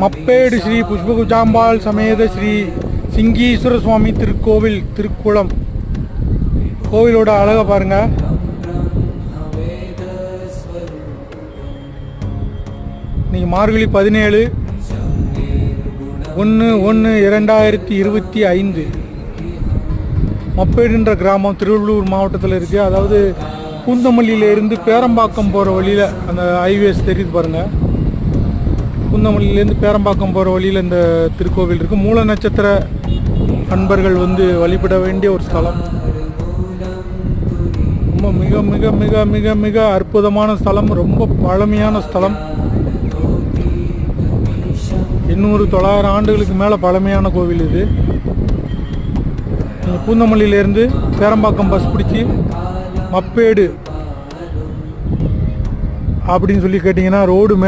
மப்பேடு ஸ்ரீ புஷ்பகுஜாம்பாள் சமேத ஸ்ரீ சிங்கீஸ்வர சுவாமி திருக்கோவில் திருக்குளம். கோவிலோட அழகை பாருங்க. இன்னைக்கு மார்கழி 17/1/2025. மப்பேடுன்ற கிராமம் திருவள்ளூர் மாவட்டத்தில் இருக்குது. அதாவது பூந்தமல்லியிலேருந்து பேரம்பாக்கம் போகிற வழியில் அந்த ஹைவேஸ் தெரியுது பாருங்கள். பூந்தமல்லியிலேருந்து பேரம்பாக்கம் போகிற வழியில் இந்த திருக்கோவில் இருக்குது. மூல நட்சத்திர அன்பர்கள் வந்து வழிபட வேண்டிய ஒரு ஸ்தலம். ரொம்ப மிக மிக மிக மிக மிக அற்புதமான ஸ்தலம். ரொம்ப பழமையான ஸ்தலம். 800-900 ஆண்டுகளுக்கு மேலே பழமையான கோவில் இது. நீங்கள் பூந்தமல்லியிலேருந்து பேரம்பாக்கம் பஸ் பிடிச்சி மப்பேடு அப்படின்னு சொல்லி கேட்டிங்கன்னா ரோடு